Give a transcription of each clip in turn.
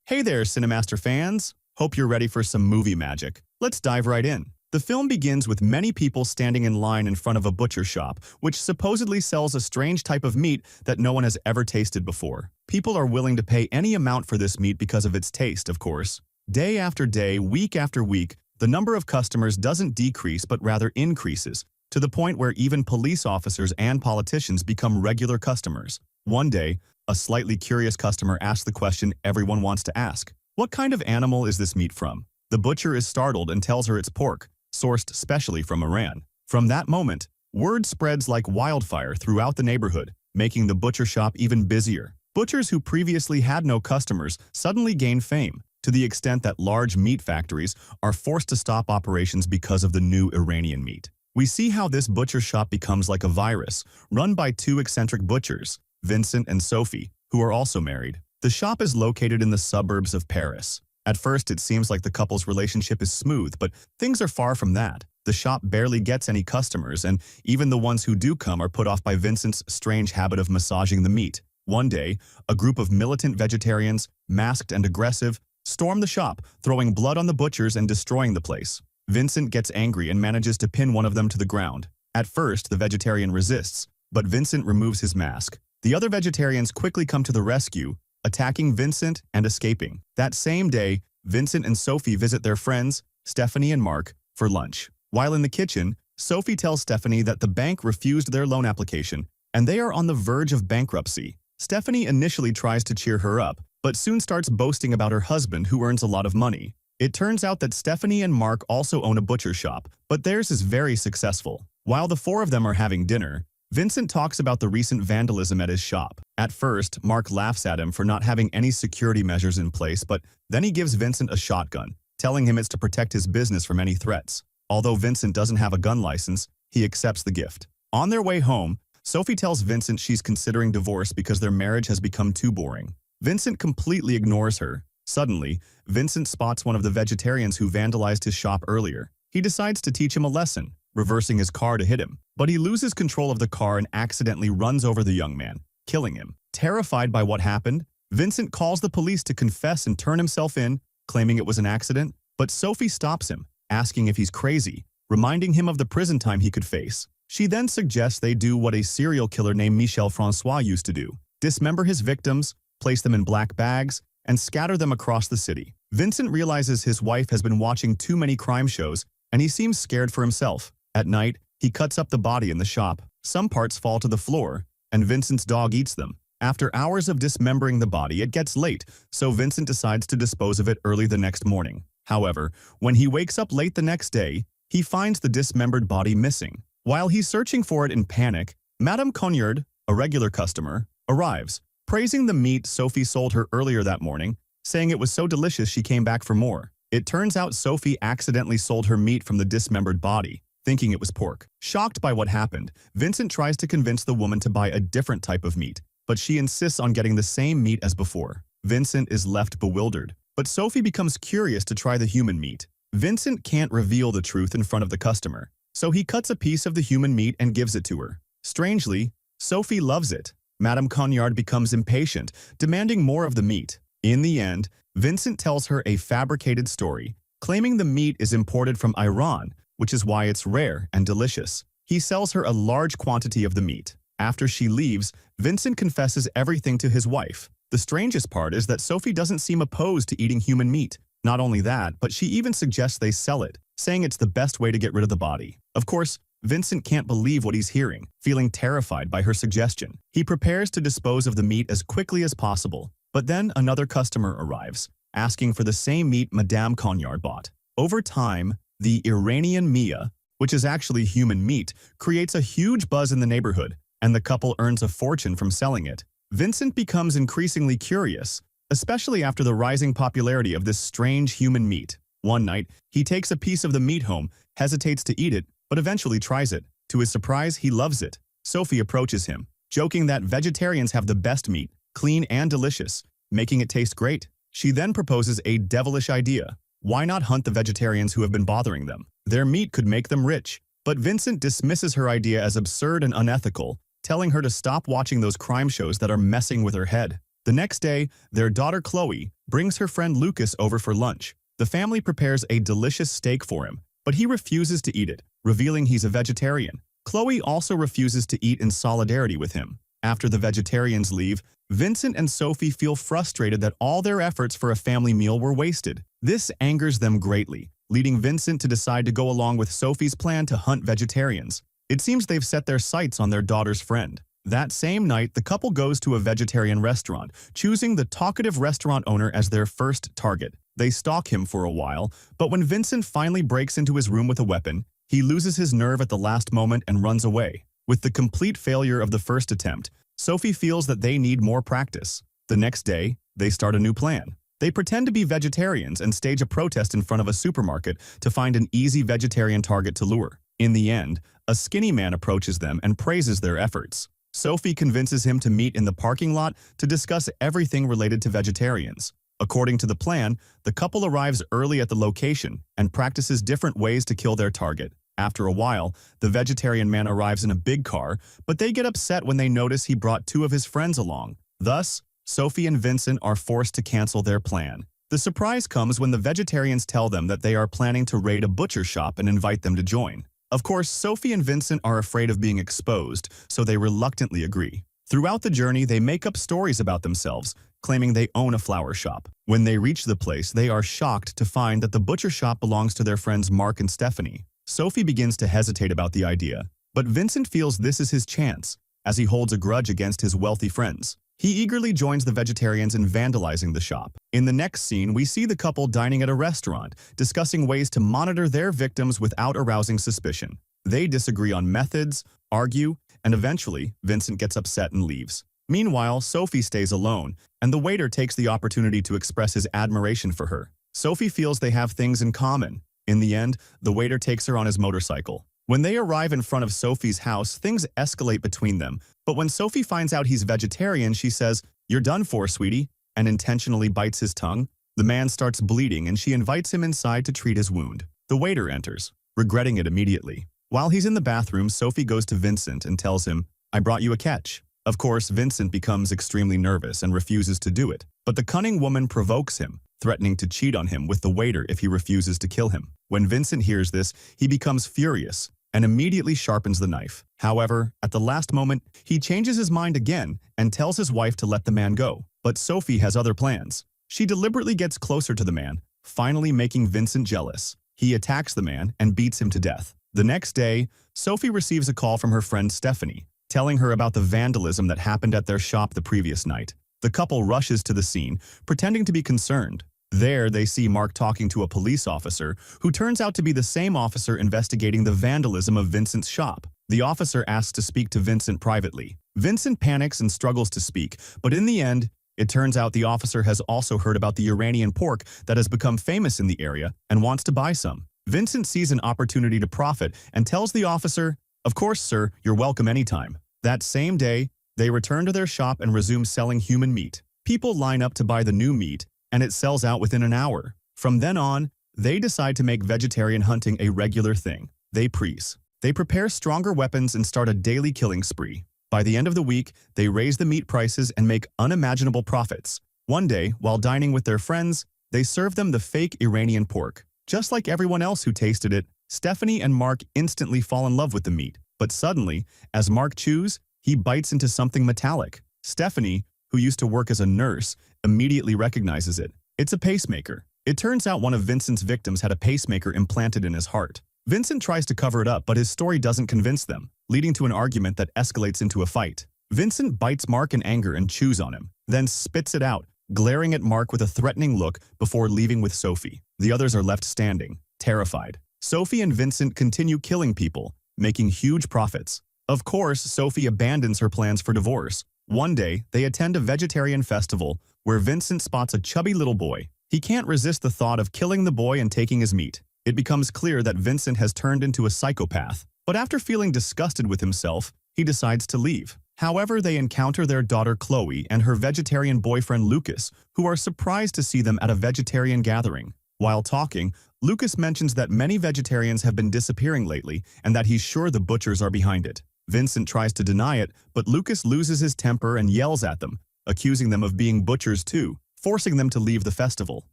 Hey there, CINEMASTER fans! Hope you're ready for some movie magic. Let's dive right in. The film begins with many people standing in line in front of a butcher shop, which supposedly sells a strange type of meat that no one has ever tasted before. People are willing to pay any amount for this meat because of its taste, of course. Day after day, week after week, the number of customers doesn't decrease but rather increases, to the point where even police officers and politicians become regular customers. One day, a slightly curious customer asks the question everyone wants to ask. What kind of animal is this meat from? The butcher is startled and tells her it's pork, sourced specially from Iran. From that moment, word spreads like wildfire throughout the neighborhood, making the butcher shop even busier. Butchers who previously had no customers suddenly gain fame, to the extent that large meat factories are forced to stop operations because of the new Iranian meat. We see how this butcher shop becomes like a virus, run by two eccentric butchers, Vincent and Sophie, who are also married. The shop is located in the suburbs of Paris. At first, it seems like the couple's relationship is smooth, but things are far from that. The shop barely gets any customers, and even the ones who do come are put off by Vincent's strange habit of massaging the meat. One day, a group of militant vegetarians, masked and aggressive, storm the shop, throwing blood on the butchers and destroying the place. Vincent gets angry and manages to pin one of them to the ground. At first, the vegetarian resists, but Vincent removes his mask. The other vegetarians quickly come to the rescue, attacking Vincent and escaping. That same day, Vincent and Sophie visit their friends, Stephanie and Mark, for lunch. While in the kitchen, Sophie tells Stephanie that the bank refused their loan application, and they are on the verge of bankruptcy. Stephanie initially tries to cheer her up, but soon starts boasting about her husband who earns a lot of money. It turns out that Stephanie and Mark also own a butcher shop, but theirs is very successful. While the four of them are having dinner, Vincent talks about the recent vandalism at his shop. At first, Mark laughs at him for not having any security measures in place, but then he gives Vincent a shotgun, telling him it's to protect his business from any threats. Although Vincent doesn't have a gun license, he accepts the gift. On their way home, Sophie tells Vincent she's considering divorce because their marriage has become too boring. Vincent completely ignores her. Suddenly, Vincent spots one of the vegetarians who vandalized his shop earlier. He decides to teach him a lesson, reversing his car to hit him. But he loses control of the car and accidentally runs over the young man, killing him. Terrified by what happened, Vincent calls the police to confess and turn himself in, claiming it was an accident. But Sophie stops him, asking if he's crazy, reminding him of the prison time he could face. She then suggests they do what a serial killer named Michel Francois used to do: dismember his victims, place them in black bags, and scatter them across the city. Vincent realizes his wife has been watching too many crime shows, and he seems scared for himself. At night, he cuts up the body in the shop. Some parts fall to the floor, and Vincent's dog eats them. After hours of dismembering the body, it gets late, so Vincent decides to dispose of it early the next morning. However, when he wakes up late the next day, he finds the dismembered body missing. While he's searching for it in panic, Madame Cognard, a regular customer, arrives, praising the meat Sophie sold her earlier that morning, saying it was so delicious she came back for more. It turns out Sophie accidentally sold her meat from the dismembered body, thinking it was pork. Shocked by what happened, Vincent tries to convince the woman to buy a different type of meat, but she insists on getting the same meat as before. Vincent is left bewildered, but Sophie becomes curious to try the human meat. Vincent can't reveal the truth in front of the customer, so he cuts a piece of the human meat and gives it to her. Strangely, Sophie loves it. Madame Cognard becomes impatient, demanding more of the meat. In the end, Vincent tells her a fabricated story, claiming the meat is imported from Iran, which is why it's rare and delicious. He sells her a large quantity of the meat. After she leaves, Vincent confesses everything to his wife. The strangest part is that Sophie doesn't seem opposed to eating human meat. Not only that, but she even suggests they sell it, saying it's the best way to get rid of the body. Of course, Vincent can't believe what he's hearing, feeling terrified by her suggestion. He prepares to dispose of the meat as quickly as possible, but then another customer arrives, asking for the same meat Madame Cognard bought. Over time, the Iranian Mia, which is actually human meat, creates a huge buzz in the neighborhood, and the couple earns a fortune from selling it. Vincent becomes increasingly curious, especially after the rising popularity of this strange human meat. One night, he takes a piece of the meat home, hesitates to eat it, but eventually tries it. To his surprise, he loves it. Sophie approaches him, joking that vegetarians have the best meat, clean and delicious, making it taste great. She then proposes a devilish idea. Why not hunt the vegetarians who have been bothering them? Their meat could make them rich. But Vincent dismisses her idea as absurd and unethical, telling her to stop watching those crime shows that are messing with her head. The next day, their daughter Chloe brings her friend Lucas over for lunch. The family prepares a delicious steak for him, but he refuses to eat it, revealing he's a vegetarian. Chloe also refuses to eat in solidarity with him. After the vegetarians leave, Vincent and Sophie feel frustrated that all their efforts for a family meal were wasted. This angers them greatly, leading Vincent to decide to go along with Sophie's plan to hunt vegetarians. It seems they've set their sights on their daughter's friend. That same night, the couple goes to a vegetarian restaurant, choosing the talkative restaurant owner as their first target. They stalk him for a while, but when Vincent finally breaks into his room with a weapon, he loses his nerve at the last moment and runs away. With the complete failure of the first attempt, Sophie feels that they need more practice. The next day, they start a new plan. They pretend to be vegetarians and stage a protest in front of a supermarket to find an easy vegetarian target to lure. In the end, a skinny man approaches them and praises their efforts. Sophie convinces him to meet in the parking lot to discuss everything related to vegetarians. According to the plan, the couple arrives early at the location and practices different ways to kill their target. After a while, the vegetarian man arrives in a big car, but they get upset when they notice he brought two of his friends along. Thus, Sophie and Vincent are forced to cancel their plan. The surprise comes when the vegetarians tell them that they are planning to raid a butcher shop and invite them to join. Of course, Sophie and Vincent are afraid of being exposed, so they reluctantly agree. Throughout the journey, they make up stories about themselves, claiming they own a flower shop. When they reach the place, they are shocked to find that the butcher shop belongs to their friends Mark and Stephanie. Sophie begins to hesitate about the idea, but Vincent feels this is his chance, as he holds a grudge against his wealthy friends. He eagerly joins the vegetarians in vandalizing the shop. In the next scene, we see the couple dining at a restaurant, discussing ways to monitor their victims without arousing suspicion. They disagree on methods, argue, and eventually, Vincent gets upset and leaves. Meanwhile, Sophie stays alone, and the waiter takes the opportunity to express his admiration for her. Sophie feels they have things in common. In the end, the waiter takes her on his motorcycle. When they arrive in front of Sophie's house, things escalate between them. But when Sophie finds out he's vegetarian, she says, "You're done for, sweetie," and intentionally bites his tongue. The man starts bleeding and she invites him inside to treat his wound. The waiter enters, regretting it immediately. While he's in the bathroom, Sophie goes to Vincent and tells him, "I brought you a catch." Of course, Vincent becomes extremely nervous and refuses to do it. But the cunning woman provokes him, threatening to cheat on him with the waiter if he refuses to kill him. When Vincent hears this, he becomes furious and immediately sharpens the knife. However, at the last moment, he changes his mind again and tells his wife to let the man go. But Sophie has other plans. She deliberately gets closer to the man, finally making Vincent jealous. He attacks the man and beats him to death. The next day, Sophie receives a call from her friend Stephanie, telling her about the vandalism that happened at their shop the previous night. The couple rushes to the scene, pretending to be concerned. There, they see Mark talking to a police officer, who turns out to be the same officer investigating the vandalism of Vincent's shop. The officer asks to speak to Vincent privately. Vincent panics and struggles to speak, but in the end, it turns out the officer has also heard about the Iranian pork that has become famous in the area and wants to buy some. Vincent sees an opportunity to profit and tells the officer, "Of course, sir, you're welcome anytime." That same day, they return to their shop and resume selling human meat. People line up to buy the new meat, and it sells out within an hour. From then on, they decide to make vegetarian hunting a regular thing. They prepare stronger weapons and start a daily killing spree. By the end of the week, they raise the meat prices and make unimaginable profits. One day, while dining with their friends, they serve them the fake Iranian pork. Just like everyone else who tasted it, Stephanie and Mark instantly fall in love with the meat. But suddenly, as Mark chews, he bites into something metallic. Stephanie, who used to work as a nurse, immediately recognizes it. It's a pacemaker. It turns out one of Vincent's victims had a pacemaker implanted in his heart. Vincent tries to cover it up, but his story doesn't convince them, leading to an argument that escalates into a fight. Vincent bites Mark in anger and chews on him, then spits it out, glaring at Mark with a threatening look before leaving with Sophie. The others are left standing, terrified. Sophie and Vincent continue killing people, making huge profits. Of course, Sophie abandons her plans for divorce. One day, they attend a vegetarian festival where Vincent spots a chubby little boy. He can't resist the thought of killing the boy and taking his meat. It becomes clear that Vincent has turned into a psychopath, but after feeling disgusted with himself, he decides to leave. However, they encounter their daughter Chloe and her vegetarian boyfriend Lucas, who are surprised to see them at a vegetarian gathering. While talking, Lucas mentions that many vegetarians have been disappearing lately and that he's sure the butchers are behind it. Vincent tries to deny it, but Lucas loses his temper and yells at them, accusing them of being butchers too, forcing them to leave the festival.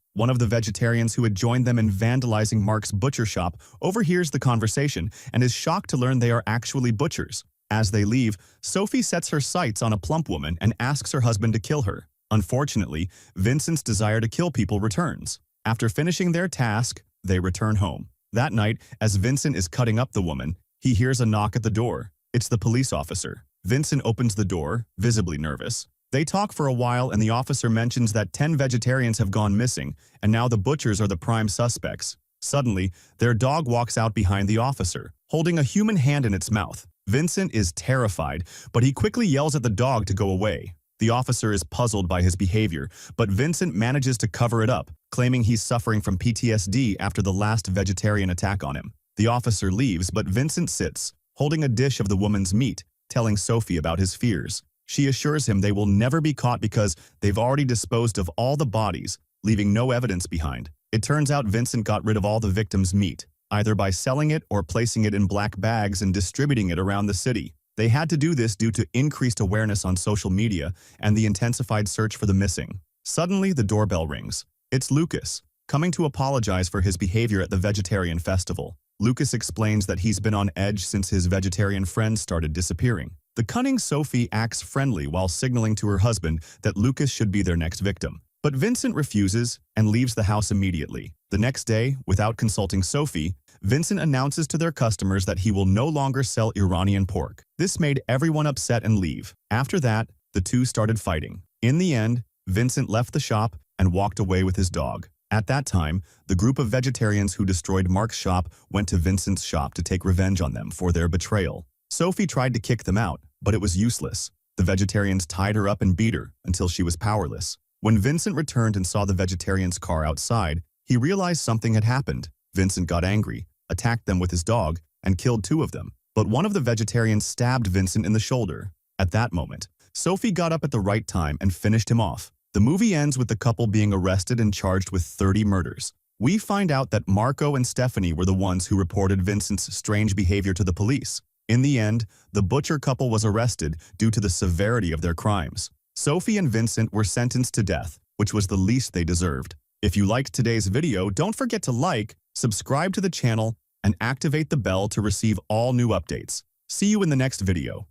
One of the vegetarians who had joined them in vandalizing Mark's butcher shop overhears the conversation and is shocked to learn they are actually butchers. As they leave, Sophie sets her sights on a plump woman and asks her husband to kill her. Unfortunately, Vincent's desire to kill people returns. After finishing their task, they return home. That night, as Vincent is cutting up the woman, he hears a knock at the door. It's the police officer. Vincent opens the door, visibly nervous. They talk for a while and the officer mentions that 10 vegetarians have gone missing, and now the butchers are the prime suspects. Suddenly, their dog walks out behind the officer, holding a human hand in its mouth. Vincent is terrified, but he quickly yells at the dog to go away. The officer is puzzled by his behavior, but Vincent manages to cover it up, claiming he's suffering from PTSD after the last vegetarian attack on him. The officer leaves, but Vincent sits, holding a dish of the woman's meat, telling Sophie about his fears. She assures him they will never be caught because they've already disposed of all the bodies, leaving no evidence behind. It turns out Vincent got rid of all the victims' meat, either by selling it or placing it in black bags and distributing it around the city. They had to do this due to increased awareness on social media and the intensified search for the missing. Suddenly, the doorbell rings. It's Lucas, coming to apologize for his behavior at the vegetarian festival. Lucas explains that he's been on edge since his vegetarian friends started disappearing. The cunning Sophie acts friendly while signaling to her husband that Lucas should be their next victim. But Vincent refuses and leaves the house immediately. The next day, without consulting Sophie, Vincent announces to their customers that he will no longer sell Iranian pork. This made everyone upset and leave. After that, the two started fighting. In the end, Vincent left the shop and walked away with his dog. At that time, the group of vegetarians who destroyed Mark's shop went to Vincent's shop to take revenge on them for their betrayal. Sophie tried to kick them out, but it was useless. The vegetarians tied her up and beat her until she was powerless. When Vincent returned and saw the vegetarians' car outside, he realized something had happened. Vincent got angry, attacked them with his dog, and killed 2 of them. But one of the vegetarians stabbed Vincent in the shoulder. At that moment, Sophie got up at the right time and finished him off. The movie ends with the couple being arrested and charged with 30 murders. We find out that Marco and Stephanie were the ones who reported Vincent's strange behavior to the police. In the end, the butcher couple was arrested due to the severity of their crimes. Sophie and Vincent were sentenced to death, which was the least they deserved. If you liked today's video, don't forget to like, subscribe to the channel, and activate the bell to receive all new updates. See you in the next video.